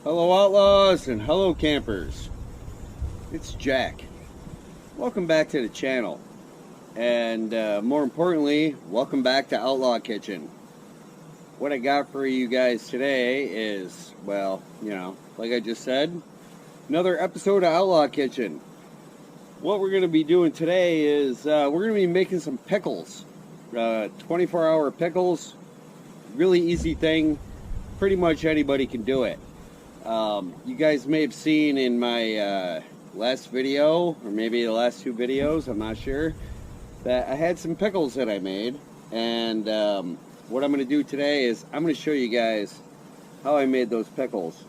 Hello Outlaws and hello campers, it's Jack. Welcome back to the channel, and more importantly, welcome back to Outlaw Kitchen. What I got for you guys today is, well, you know, like I just said, another episode of Outlaw Kitchen. What we're going to be doing today is we're going to be making some pickles, 24-hour pickles. Really easy thing, pretty much anybody can do it. You guys may have seen in my last video, or maybe the last two videos, I'm not sure, that I had some pickles that I made. And what I'm going to do today is I'm going to show you guys how I made those pickles.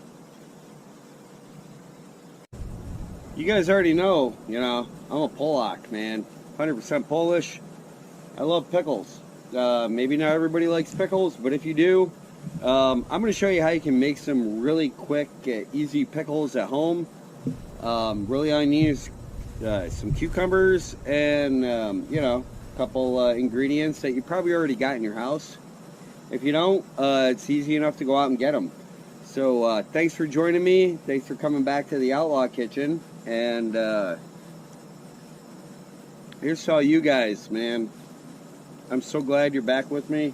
You guys already know, you know, I'm a Polak, man. 100% Polish. I love pickles. Maybe not everybody likes pickles, but if you do, I'm going to show you how you can make some really quick, easy pickles at home. Really all you need is some cucumbers and, you know, a couple ingredients that you probably already got in your house. If you don't, it's easy enough to go out and get them. So thanks for joining me. Thanks for coming back to the Outlaw Kitchen. And here's to all you guys, man. I'm so glad you're back with me.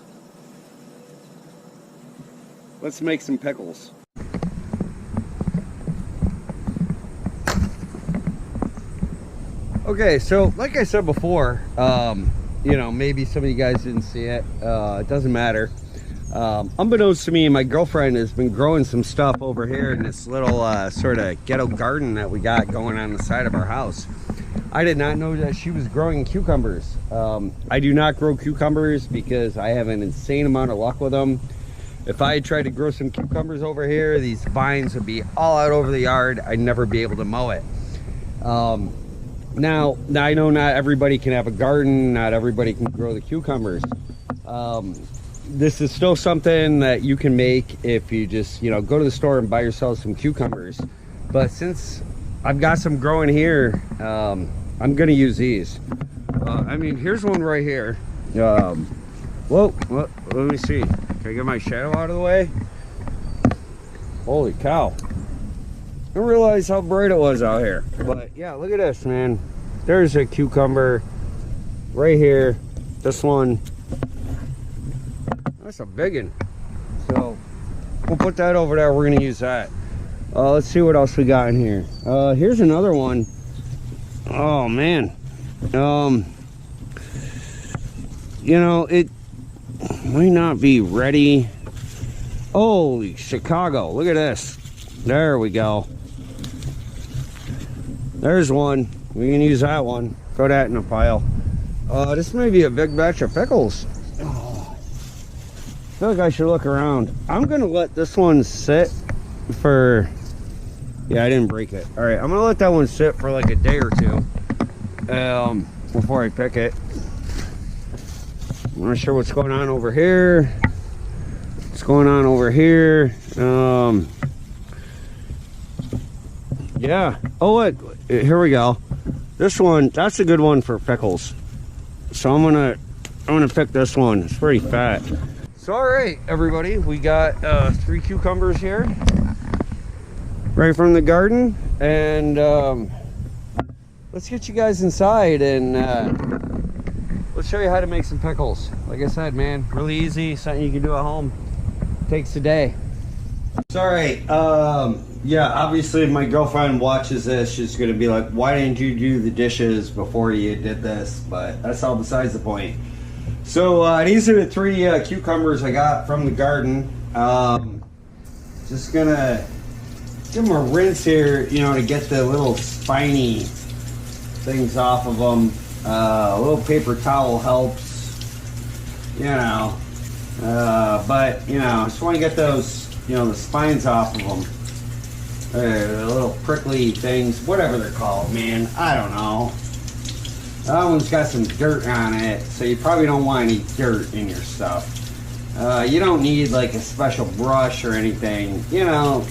Let's make some pickles. Okay, so like I said before, you know, maybe some of you guys didn't see it. It doesn't matter. Unbeknownst to me, my girlfriend has been growing some stuff over here in this little sort of ghetto garden that we got going on the side of our house. I did not know that she was growing cucumbers. I do not grow cucumbers because I have an insane amount of luck with them. If I tried to grow some cucumbers over here, these vines would be all out over the yard. I'd never be able to mow it. Now I know not everybody can have a garden. Not everybody can grow the cucumbers. This is still something that you can make if you just, you know, go to the store and buy yourself some cucumbers. But since I've got some growing here, I'm going to use these. I mean, here's one right here. Whoa, let me see. Can I get my shadow out of the way? Holy cow. I didn't realize how bright it was out here. But yeah, look at this, man. There's a cucumber right here. This one. That's a big one. So we'll put that over there. We're going to use that. Let's see what else we got in here. Here's another one. Oh, man. You know, it might not be ready. Holy Chicago, look at this. There we go. There's one. We can use that one. Throw that in a pile. This may be a big batch of pickles. Oh, I feel like I should look around. I'm gonna let this one sit for, yeah, I didn't break it. All right, I'm gonna let that one sit for like a day or two before I pick it. I'm not sure what's going on over here. What's going on over here? Yeah. Oh, look. Here we go. This one, that's a good one for pickles. So I'm gonna pick this one. It's pretty fat. So all right, everybody, we got 3 cucumbers here, right from the garden, and let's get you guys inside and let's show you how to make some pickles. Like I said, man, really easy, something you can do at home. Takes a day. So, all right, yeah, obviously if my girlfriend watches this, she's gonna be like, why didn't you do the dishes before you did this? But that's all besides the point. So these are the 3 cucumbers I got from the garden. Just gonna give them a rinse here, you know, to get the little spiny things off of them. A little paper towel helps, you know. But, you know, I just want to get those, you know, the spines off of them. The little prickly things, whatever they're called, man. I don't know. That one's got some dirt on it, so you probably don't want any dirt in your stuff. You don't need like a special brush or anything, you know.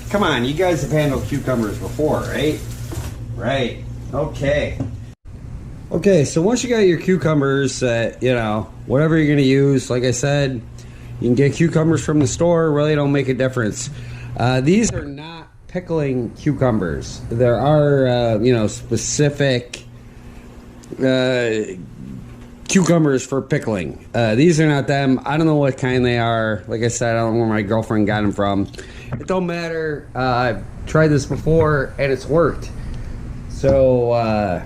Come on, you guys have handled cucumbers before, right? Right. Okay. Okay, so once you got your cucumbers, you know, whatever you're gonna use, like I said, you can get cucumbers from the store, really don't make a difference. These are not pickling cucumbers. There are, you know, specific cucumbers for pickling. These are not them. I don't know what kind they are. Like I said, I don't know where my girlfriend got them from. It don't matter. I've tried this before and it's worked. So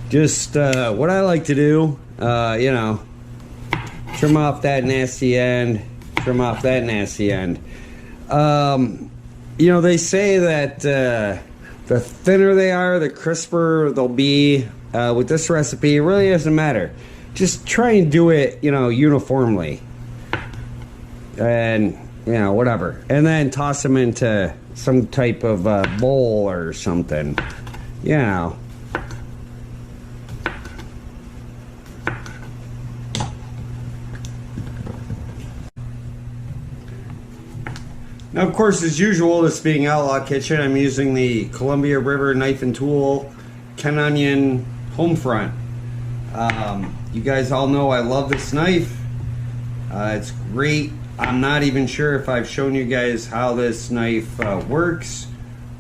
just what I like to do, you know, trim off that nasty end, trim off that nasty end. You know, they say that the thinner they are, the crisper they'll be. With this recipe, it really doesn't matter. Just try and do it, you know, uniformly. And, you know, whatever. And then toss them into some type of bowl or something. You know. Now, of course, as usual, this being Outlaw Kitchen, I'm using the Columbia River Knife and Tool Ken Onion home front. You guys all know I love this knife. It's great. I'm not even sure if I've shown you guys how this knife works,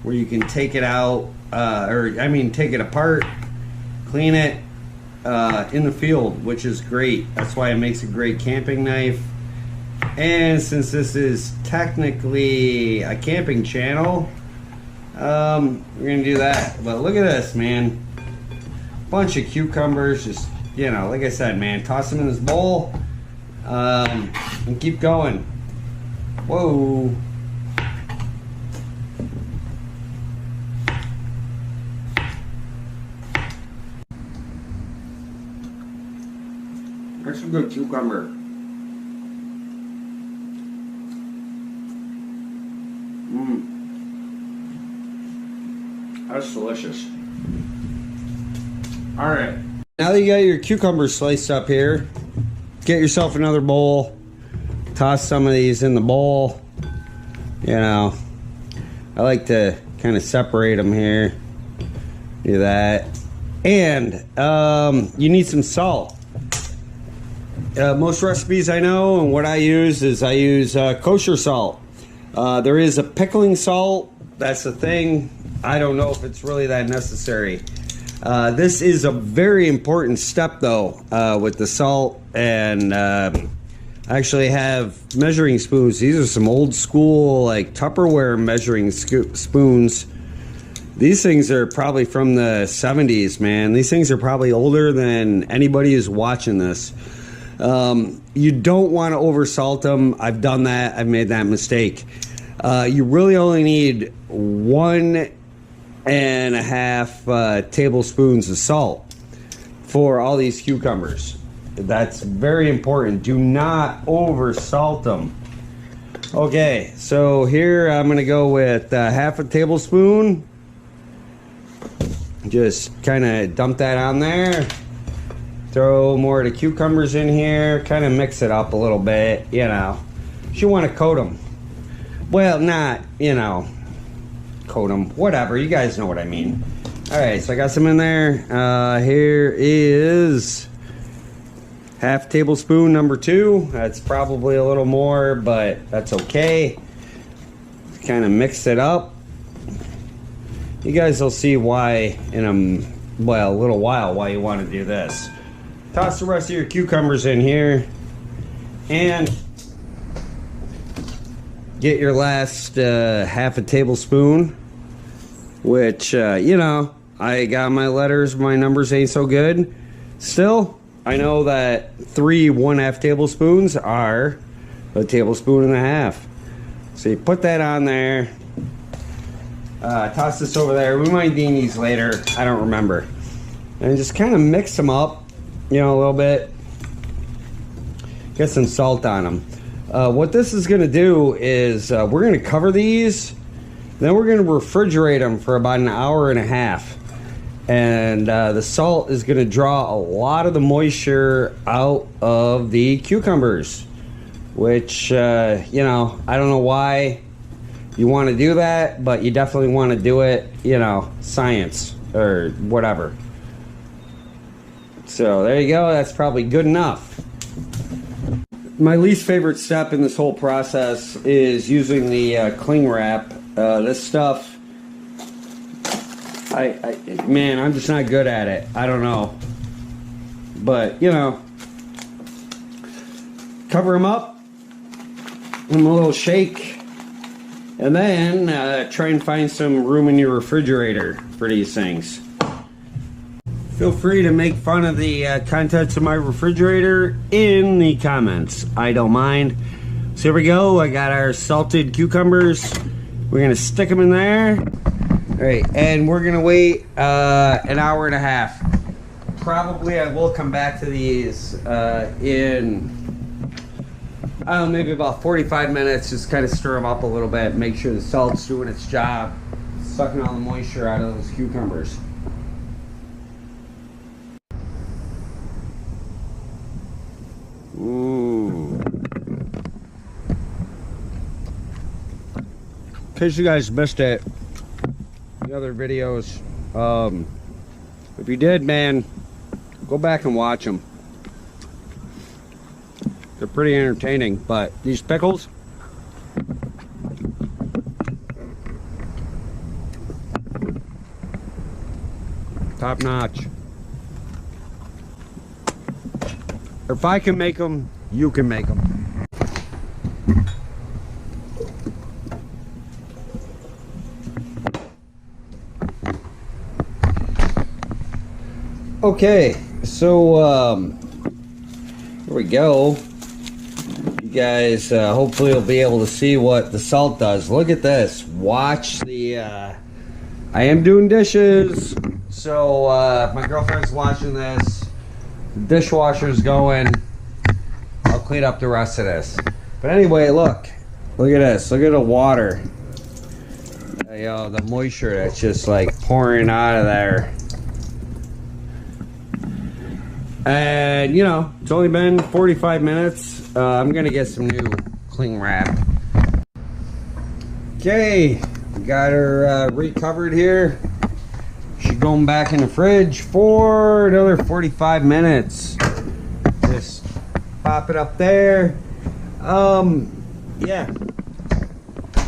where you can take it out, take it apart, clean it in the field, which is great. That's why it makes a great camping knife. And since this is technically a camping channel, we're gonna do that. But look at this, man. Bunch of cucumbers, just, you know, like I said, man, toss them in this bowl and keep going. Whoa. That's a good cucumber. That's delicious. Alright, now that you got your cucumbers sliced up here, get yourself another bowl, toss some of these in the bowl. You know, I like to kind of separate them here, do that. And you need some salt. Most recipes I know, and what I use is I use kosher salt. There is a pickling salt, that's the thing. I don't know if it's really that necessary. This is a very important step though, with the salt. And I actually have measuring spoons. These are some old school like Tupperware measuring spoons. These things are probably from the 70s, man. These things are probably older than anybody who's watching this. You don't want to over salt them. I've done that. I've made that mistake. You really only need 1.5 tablespoons of salt for all these cucumbers. That's very important. Do not over salt them. Okay, so here I'm gonna go with half a tablespoon. Just kind of dump that on there. Throw more of the cucumbers in here. Kind of mix it up a little bit, you know. You want to coat them. Well, not, you know, coat them, whatever, you guys know what I mean. Alright, so I got some in there. Here is half tablespoon number 2. That's probably a little more, but that's okay. Kind of mix it up. You guys will see why in a little while why you want to do this. Toss the rest of your cucumbers in here and get your last half a tablespoon, which, you know, I got my letters, my numbers ain't so good. Still, I know that 3 1/2 tablespoons are a tablespoon and a half. So you put that on there. Toss this over there. We might need these later. I don't remember. And just kind of mix them up, you know, a little bit. get some salt on them. What this is going to do is we're going to cover these, then we're going to refrigerate them for about an hour and a half. And the salt is going to draw a lot of the moisture out of the cucumbers, which, you know, I don't know why you want to do that, but you definitely want to do it, you know, science or whatever. So there you go, that's probably good enough. My least favorite step in this whole process is using the cling wrap. This stuff, man, I'm just not good at it. I don't know. But, you know, cover them up, give them a little shake, and then try and find some room in your refrigerator for these things. Feel free to make fun of the contents of my refrigerator in the comments. I don't mind. So here we go. I got our salted cucumbers. We're going to stick them in there. All right, and we're going to wait an hour and a half. Probably I will come back to these in, I don't know, maybe about 45 minutes. Just kind of stir them up a little bit. Make sure the salt's doing its job, sucking all the moisture out of those cucumbers. In case you guys missed it, the other videos, if you did, man, go back and watch them. They're pretty entertaining, but these pickles, top notch. If I can make them, you can make them. Okay, so here we go. You guys hopefully will be able to see what the salt does. Look at this. Watch the I am doing dishes, so my girlfriend's watching this. The dishwasher's going. I'll clean up the rest of this. But anyway, look at this. Look at the water. You know, the moisture that's just like pouring out of there. And you know, it's only been 45 minutes. I'm gonna get some new cling wrap. Okay, we got her recovered here. She's going back in the fridge for another 45 minutes. Just pop it up there. Yeah.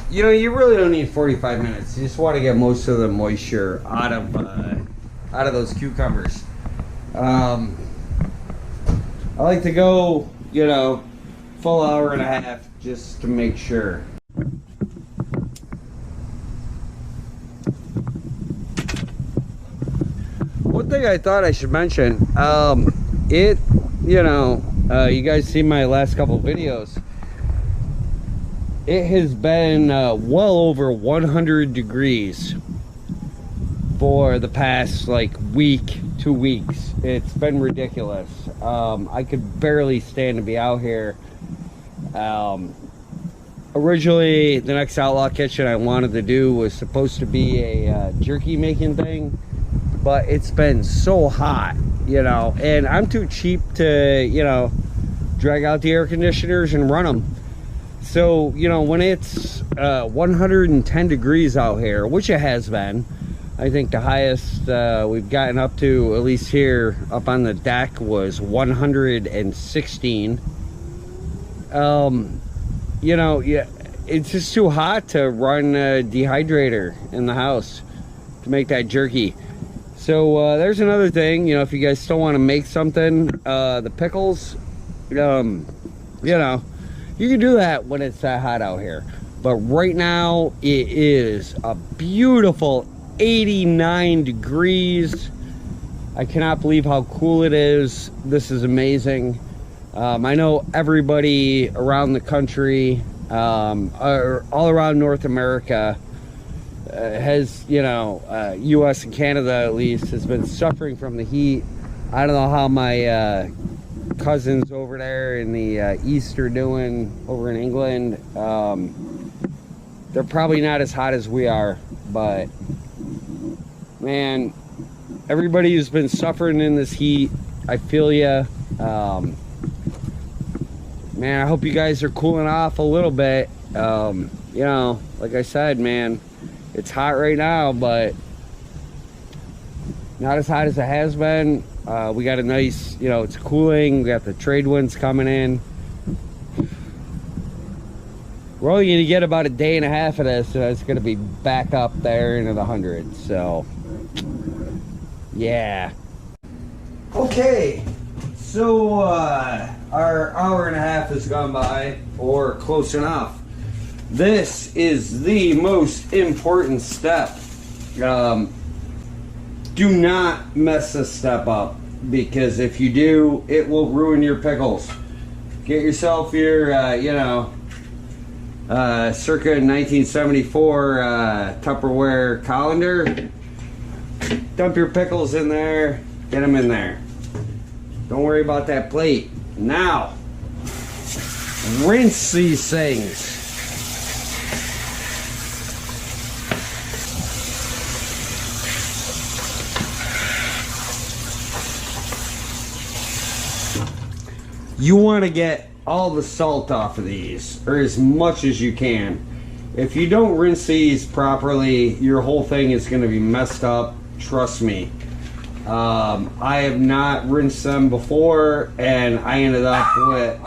You know, you really don't need 45 minutes. You just want to get most of the moisture out of those cucumbers. I like to go, you know, full hour and a half just to make sure. One thing I thought I should mention, you know, you guys see my last couple videos. It has been well over 100 degrees for the past like week, 2 weeks. It's been ridiculous. I could barely stand to be out here. Originally, the next Outlaw kitchen I wanted to do was supposed to be a jerky making thing, but it's been so hot, you know, and I'm too cheap to, you know, drag out the air conditioners and run them. So, you know, when it's 110 degrees out here, which it has been, I think the highest we've gotten up to, at least here up on the deck, was 116. You know, yeah, it's just too hot to run a dehydrator in the house to make that jerky. So there's another thing, you know, if you guys still want to make something, the pickles, you know, you can do that when it's that hot out here. But right now it is a beautiful 89 degrees. I cannot believe how cool it is. This is amazing. I know everybody around the country, or all around North America, has, you know, US and Canada at least, has been suffering from the heat. I don't know how my cousins over there in the east are doing over in England. They're probably not as hot as we are, but man, everybody who's been suffering in this heat, I feel ya. Man, I hope you guys are cooling off a little bit. You know, like I said, man, it's hot right now, but not as hot as it has been. We got a nice, you know, it's cooling. We got the trade winds coming in. We're only going to get about a day and a half of this, and it's going to be back up there into the hundreds. So, yeah. Okay, so our hour and a half has gone by, or close enough. This is the most important step. Do not mess this step up, because if you do, it will ruin your pickles. Get yourself your, you know, circa 1974 Tupperware colander. Dump your pickles in there. Get them in there. Don't worry about that plate. Now, rinse these things. You want to get all the salt off of these, or as much as you can. If you don't rinse these properly, your whole thing is going to be messed up. Trust me. I have not rinsed them before, and I ended up with,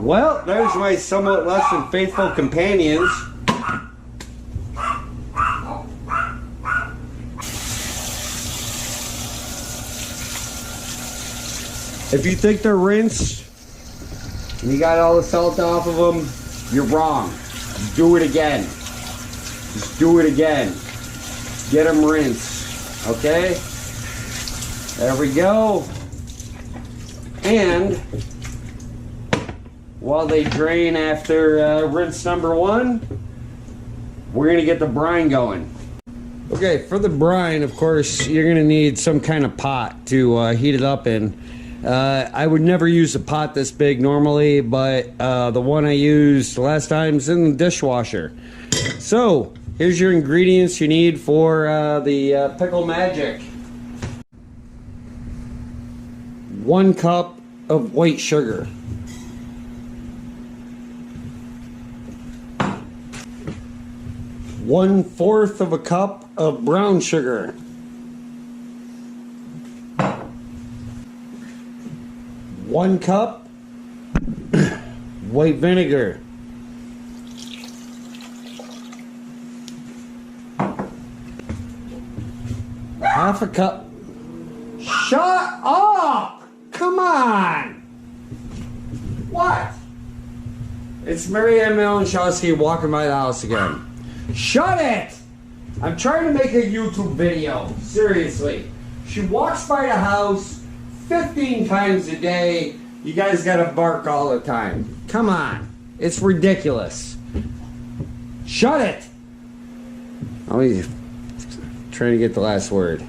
well, there's my somewhat less than faithful companions. If you think they're rinsed and you got all the salt off of them, you're wrong. Do it again. Just do it again. Get them rinsed. Okay? There we go. And while they drain after rinse number one, we're going to get the brine going. Okay, for the brine, of course, you're going to need some kind of pot to heat it up in. I would never use a pot this big normally, but the one I used last time is in the dishwasher. So, here's your ingredients you need for the pickle magic. 1 cup of white sugar. 1/4 of a cup of brown sugar. 1 cup white vinegar. 1/2 cup. Shut up! Come on! What? It's Mary Ann Malinchowski walking by the house again. Shut it! I'm trying to make a YouTube video. Seriously. She walks by the house 15 times a day. You guys gotta bark all the time. Come on. It's ridiculous. Shut it! I'll be trying to get the last word.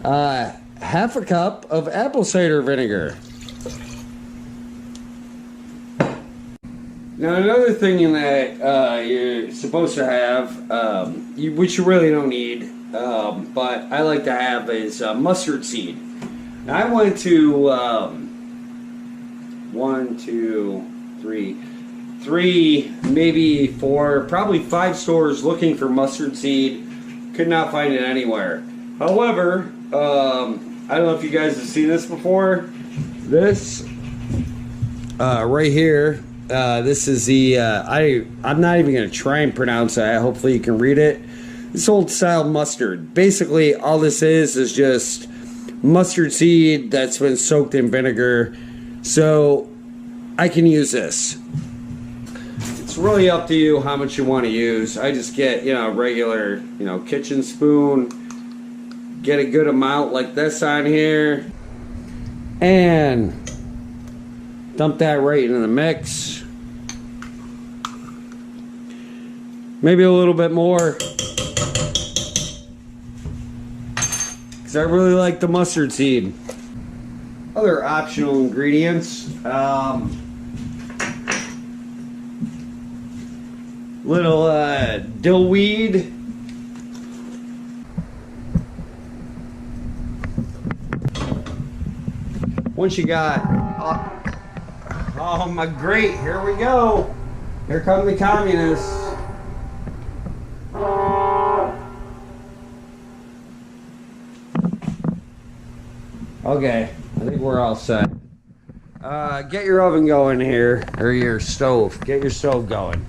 1/2 cup of apple cider vinegar. Now another thing that you're supposed to have, which you really don't need, but I like to have, is mustard seed. Now I went to 1, 2, 3, maybe 4, probably 5 stores looking for mustard seed. Could not find it anywhere. However, I don't know if you guys have seen this before. This right here. This is the, I'm not even going to try and pronounce that. Hopefully you can read it. This old style mustard. Basically, all this is just mustard seed that's been soaked in vinegar. So, I can use this. It's really up to you how much you want to use. I just get, you know, regular, you know, kitchen spoon. Get a good amount like this on here. And dump that right into the mix. Maybe a little bit more, because I really like the mustard seed. other optional ingredients. Little dillweed. Once you got, oh my great, here we go. Here come the communists. Okay, I think we're all set. Get your oven going here, or your stove. Get your stove going.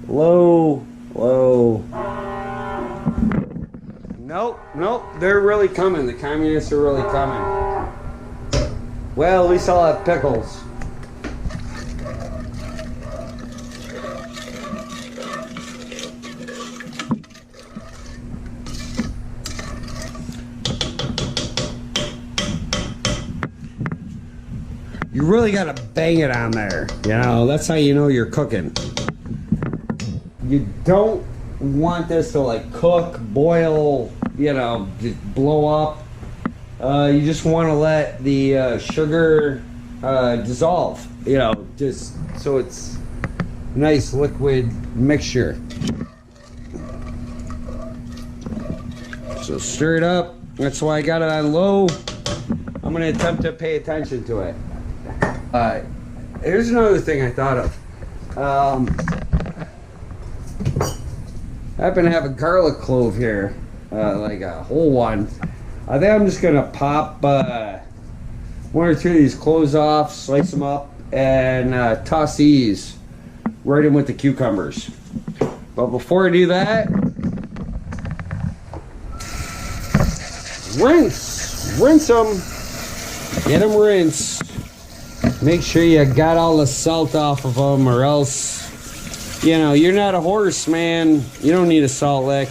Low, low. Nope, nope, they're really coming. The communists are really coming. Well, at least I'll have pickles. You really gotta bang it on there. You know, that's how you know you're cooking. You don't want this to like cook, boil, you know, just blow up. You just want to let the sugar dissolve, you know, just so it's a nice liquid mixture. So stir it up. That's why I got it on low. I'm going to attempt to pay attention to it. Here's another thing I thought of. I happen to have a garlic clove here, like a whole one. I think I'm just gonna pop one or two of these cloves off, slice them up, and toss these right in with the cucumbers. But before I do that, rinse them, get them rinsed. Make sure you got all the salt off of them, or else, you know, you're not a horse, man. You don't need a salt lick.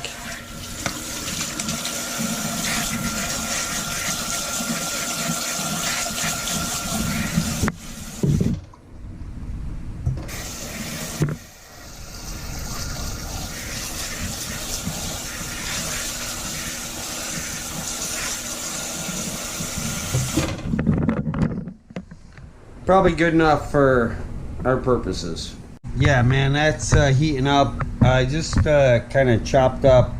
Probably good enough for our purposes. Yeah, man, that's heating up. I just kind of chopped up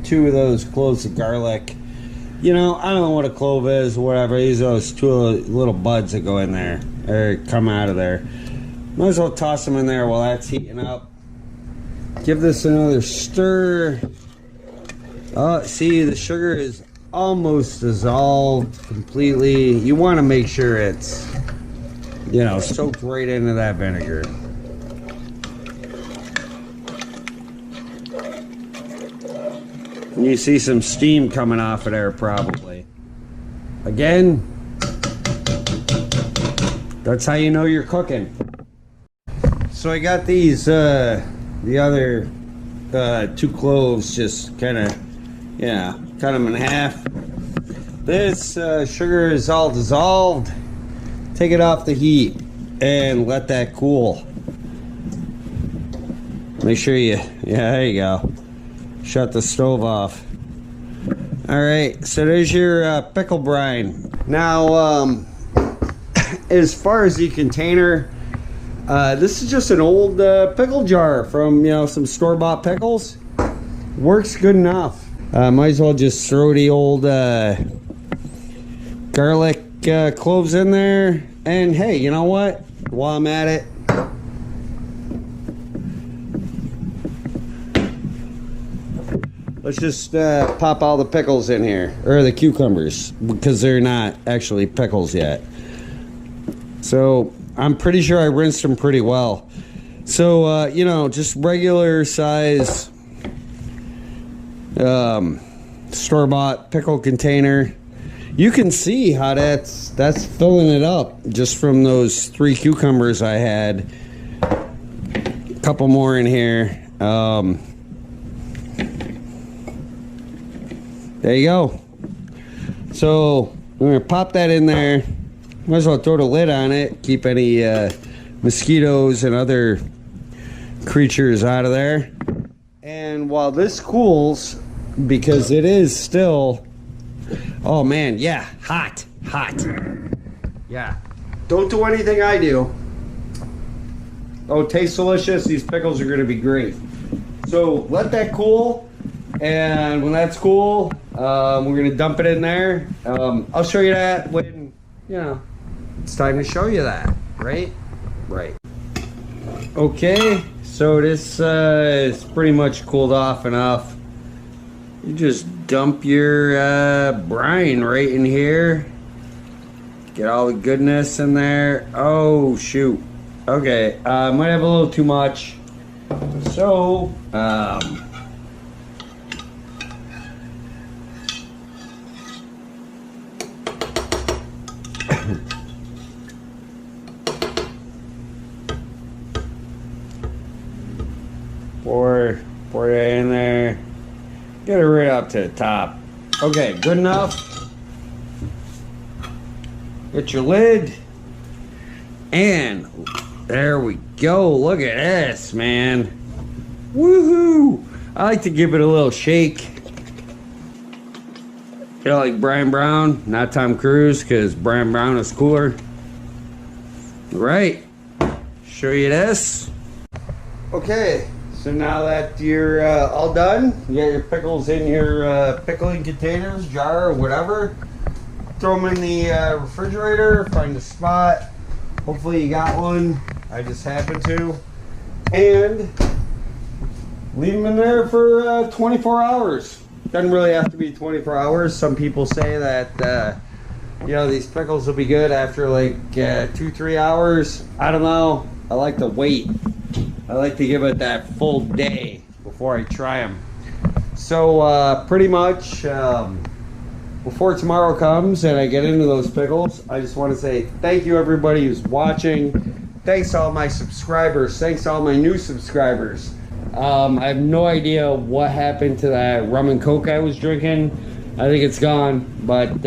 2 of those cloves of garlic. You know, I don't know what a clove is or whatever. These are those 2 little buds that go in there or come out of there. Might as well toss them in there while that's heating up. Give this another stir. Oh, see, the sugar is almost dissolved completely. You want to make sure it's, you know, soaked right into that vinegar. And you see some steam coming off of there probably. Again, that's how you know you're cooking. So I got these, the other 2 cloves, just kind of, yeah, cut them in half. This sugar is all dissolved. Take it off the heat and let that cool. Make sure you, yeah, there you go. Shut the stove off. Alright, so there's your pickle brine. Now, as far as the container, this is just an old pickle jar from, you know, some store-bought pickles. Works good enough. Might as well just throw the old garlic cloves in there, and hey, you know what, while I'm at it, let's just pop all the pickles in here, or the cucumbers, because they're not actually pickles yet. So I'm pretty sure I rinsed them pretty well. So you know, just regular size store-bought pickle container. You can see how that's filling it up just from those 3 cucumbers I had. A couple more in here. There you go. So we're gonna pop that in there. Might as well throw the lid on it. Keep any mosquitoes and other creatures out of there. And while this cools, because it is still Oh man, yeah, hot. Yeah, don't do anything I do. Oh, tastes delicious. These pickles are gonna be great. So let that cool, and when that's cool, we're gonna dump it in there. I'll show you that when, you know, it's time to show you that, right? Right. Okay, so this is pretty much cooled off enough. You just dump your brine right in here. Get all the goodness in there. Oh shoot. Okay, might have a little too much. So, pour it in there. Get it right up to the top. Okay, good enough. Get your lid. And there we go. Look at this, man. Woohoo! I like to give it a little shake. You know, like Brian Brown, not Tom Cruise, because Brian Brown is cooler. Right. Show you this. Okay, so now that you're all done, you got your pickles in your pickling containers, jar, or whatever. Throw them in the refrigerator, find a spot. Hopefully you got one. I just happen to. And leave them in there for 24 hours. Doesn't really have to be 24 hours. Some people say that, you know, these pickles will be good after like 2-3 hours. I don't know. I like to wait. I like to give it that full day before I try them. So pretty much before tomorrow comes and I get into those pickles, I just want to say thank you everybody who's watching. Thanks to all my subscribers. Thanks to all my new subscribers. I have no idea what happened to that rum and coke I was drinking. I think it's gone, but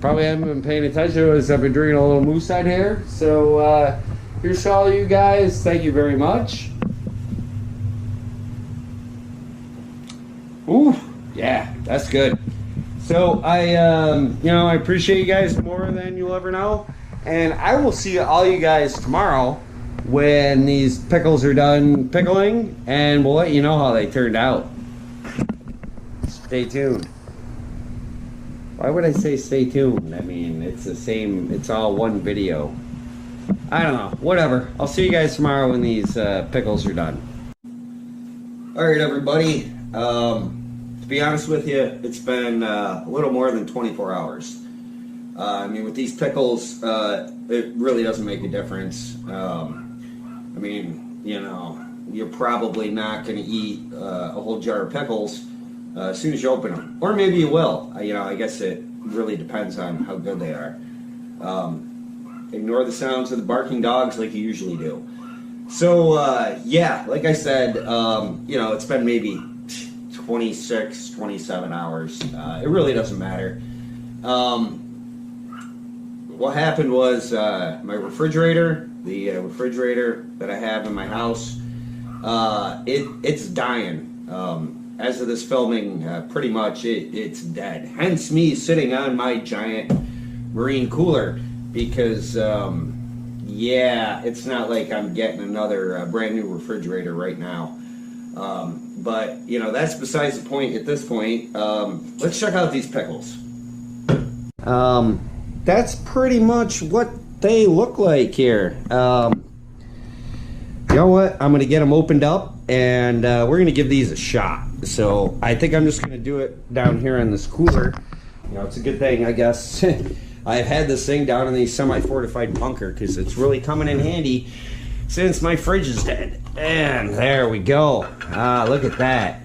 probably haven't been paying attention as I've been drinking a little Poolside here. So here's to all you guys. Thank you very much. Ooh, yeah, that's good. So I, you know, I appreciate you guys more than you'll ever know, and I will see all you guys tomorrow when these pickles are done pickling, and we'll let you know how they turned out. Stay tuned. Why would I say stay tuned? I mean, it's the same, it's all one video. I don't know, whatever. I'll see you guys tomorrow when these pickles are done. Alright everybody, to be honest with you, it's been a little more than 24 hours. I mean, with these pickles, it really doesn't make a difference. I mean, you know, you're probably not going to eat a whole jar of pickles as soon as you open them. Or maybe you will. You know, I guess it really depends on how good they are. Ignore the sounds of the barking dogs like you usually do. So, yeah, like I said, you know, it's been maybe 26, 27 hours. It really doesn't matter. What happened was my refrigerator, the refrigerator that I have in my house, it's dying. As of this filming, pretty much it's dead. Hence me sitting on my giant marine cooler because, yeah, it's not like I'm getting another brand new refrigerator right now. But, you know, that's besides the point at this point. Let's check out these pickles. That's pretty much what they look like here. You know what? I'm going to get them opened up, and we're going to give these a shot. So I think I'm just going to do it down here in this cooler. You know, it's a good thing, I guess. I've had this thing down in the semi-fortified bunker because it's really coming in handy since my fridge is dead. And there we go. Ah, look at that.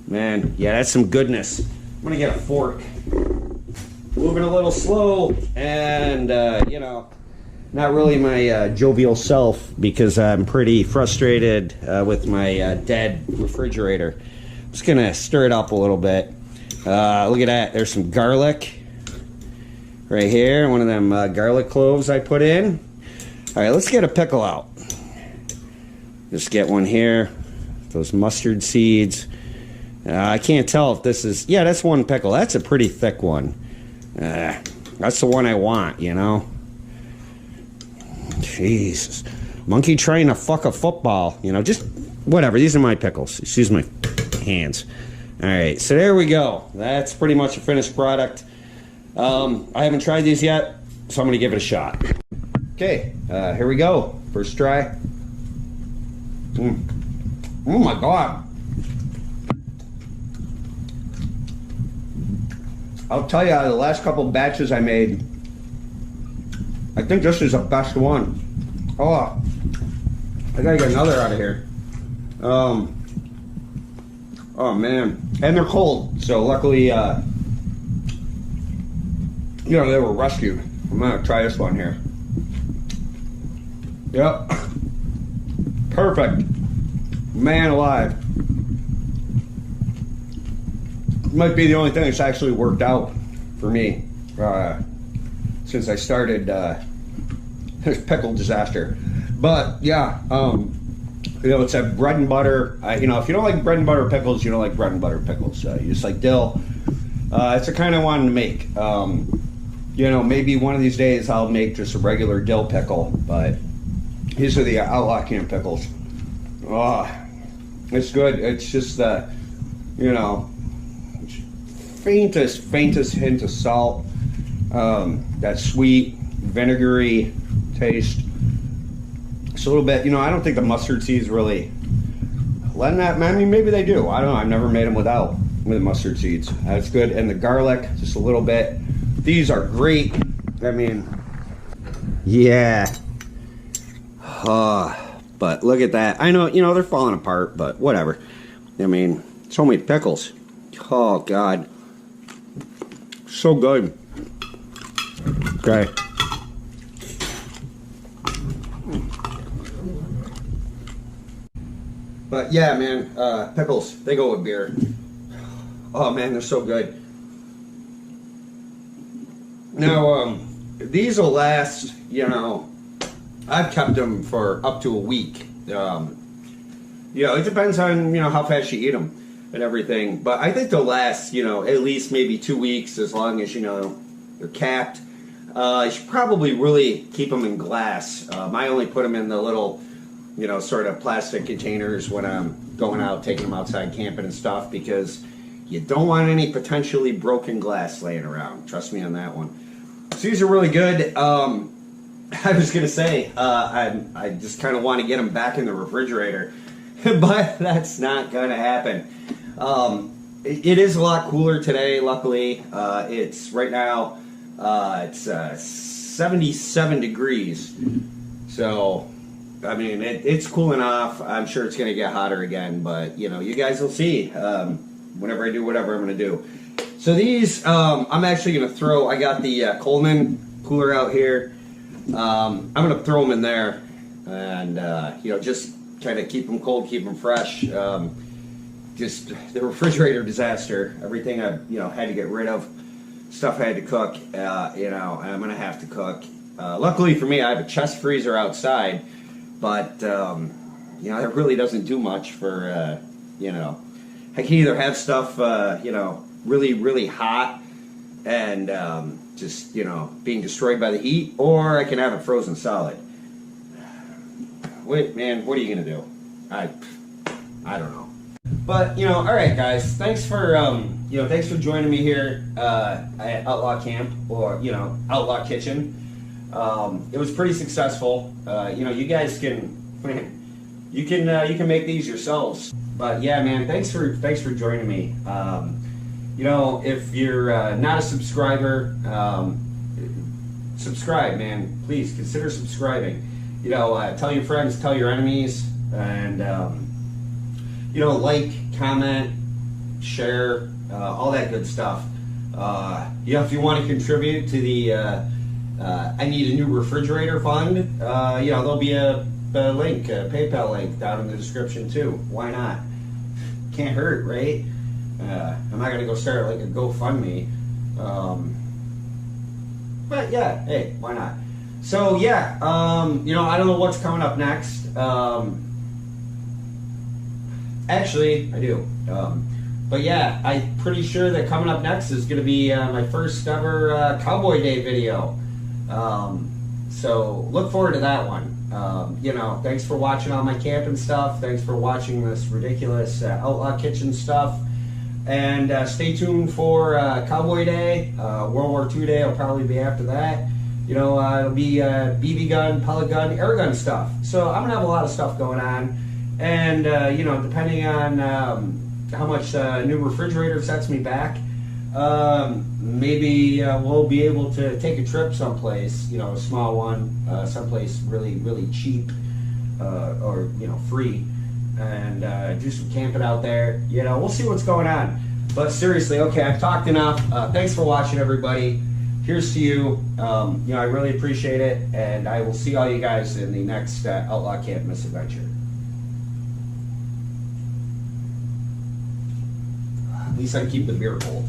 Man, yeah, that's some goodness. I'm going to get a fork. Moving a little slow and, you know, not really my jovial self because I'm pretty frustrated with my dead refrigerator. I'm just going to stir it up a little bit. Look at that. There's some garlic right here. One of them garlic cloves I put in. All right, let's get a pickle out. Just get one here. Those mustard seeds. I can't tell if this is... Yeah, that's one pickle. That's a pretty thick one. That's the one I want, you know? Jesus. Monkey trying to fuck a football. You know, just... Whatever. These are my pickles. Excuse my hands. Alright, so there we go. That's pretty much a finished product. I haven't tried these yet, so I'm going to give it a shot. Okay, here we go. First try. Oh my god. I'll tell you, the last couple batches I made, I think this is the best one. Oh, I gotta get another out of here. Oh man, and they're cold, so luckily, you know, they were rescued. I'm gonna try this one here. Yep, perfect. Man alive. Might be the only thing that's actually worked out for me since I started this pickle disaster. But yeah, you know, it's a bread and butter. You know, if you don't like bread and butter pickles, you don't like bread and butter pickles. You just like dill. It's the kind I wanted to make. You know, maybe one of these days I'll make just a regular dill pickle, but these are the Outlaw Camp pickles. Oh, it's good. It's just the, you know, faintest hint of salt, that sweet vinegary taste. It's a little bit, you know, I don't think the mustard seeds really letting that, I mean, maybe they do, I don't know, I've never made them with mustard seeds. That's good. And the garlic, just a little bit. These are great. I mean, yeah. But look at that. I know, you know, they're falling apart, but whatever. I mean, so many pickles. Oh god, so good. Okay. But yeah, man, pickles, they go with beer. Oh man, they're so good. Now, these will last, you know, I've kept them for up to a week. You know, it depends on, you know, how fast you eat them and everything. But I think they'll last, you know, at least maybe 2 weeks, as long as, you know, they're capped. You should probably really keep them in glass. I only put them in the little, you know, sort of plastic containers when I'm going out, taking them outside camping and stuff, because you don't want any potentially broken glass laying around. Trust me on that one. So these are really good. I was going to say, I just kind of want to get them back in the refrigerator, but that's not going to happen. It is a lot cooler today, luckily. It's right now, it's 77 degrees. So, I mean, it's cooling off. I'm sure it's going to get hotter again, but, you know, you guys will see whenever I do whatever I'm going to do. So these, I'm actually going to throw, I got the Coleman cooler out here. I'm going to throw them in there and, you know, just kind of keep them cold, keep them fresh. Just the refrigerator disaster, everything I, you know, had to get rid of, stuff I had to cook, you know, I'm going to have to cook. Luckily for me, I have a chest freezer outside, but, you know, it really doesn't do much for, you know, I can either have stuff, you know, really hot and just, you know, being destroyed by the heat, or I can have it frozen solid. Wait, man, what are you gonna do? I don't know. But, you know, all right, guys, thanks for you know, thanks for joining me here at Outlaw Camp, or, you know, Outlaw Kitchen. It was pretty successful. You know, you guys can, you can make these yourselves. But yeah, man, thanks for joining me. You know, if you're not a subscriber, subscribe, man. Please consider subscribing. You know, tell your friends, tell your enemies, and you know, like, comment, share, all that good stuff. You know, if you want to contribute to the I Need a New Refrigerator Fund, you know, there'll be a link, a PayPal link down in the description too. Why not? Can't hurt, right? I'm not gonna go start like a GoFundMe, but yeah, hey, why not? So yeah, you know, I don't know what's coming up next. Actually, I do. But yeah, I'm pretty sure that coming up next is going to be my first ever Cowboy Day video. So look forward to that one. You know, thanks for watching all my camping stuff. Thanks for watching this ridiculous Outlaw Kitchen stuff. And stay tuned for Cowboy Day. World War II Day will probably be after that. You know, it'll be BB gun, pellet gun, air gun stuff. So I'm going to have a lot of stuff going on. And, you know, depending on how much new refrigerator sets me back, maybe we'll be able to take a trip someplace, you know, a small one, someplace really, really cheap or, you know, free, and do some camping out there. You know, we'll see what's going on. But seriously, okay, I've talked enough. Thanks for watching, everybody. Here's to you. You know, I really appreciate it, and I will see all you guys in the next Outlaw Camp misadventure. At least I keep the beer cold.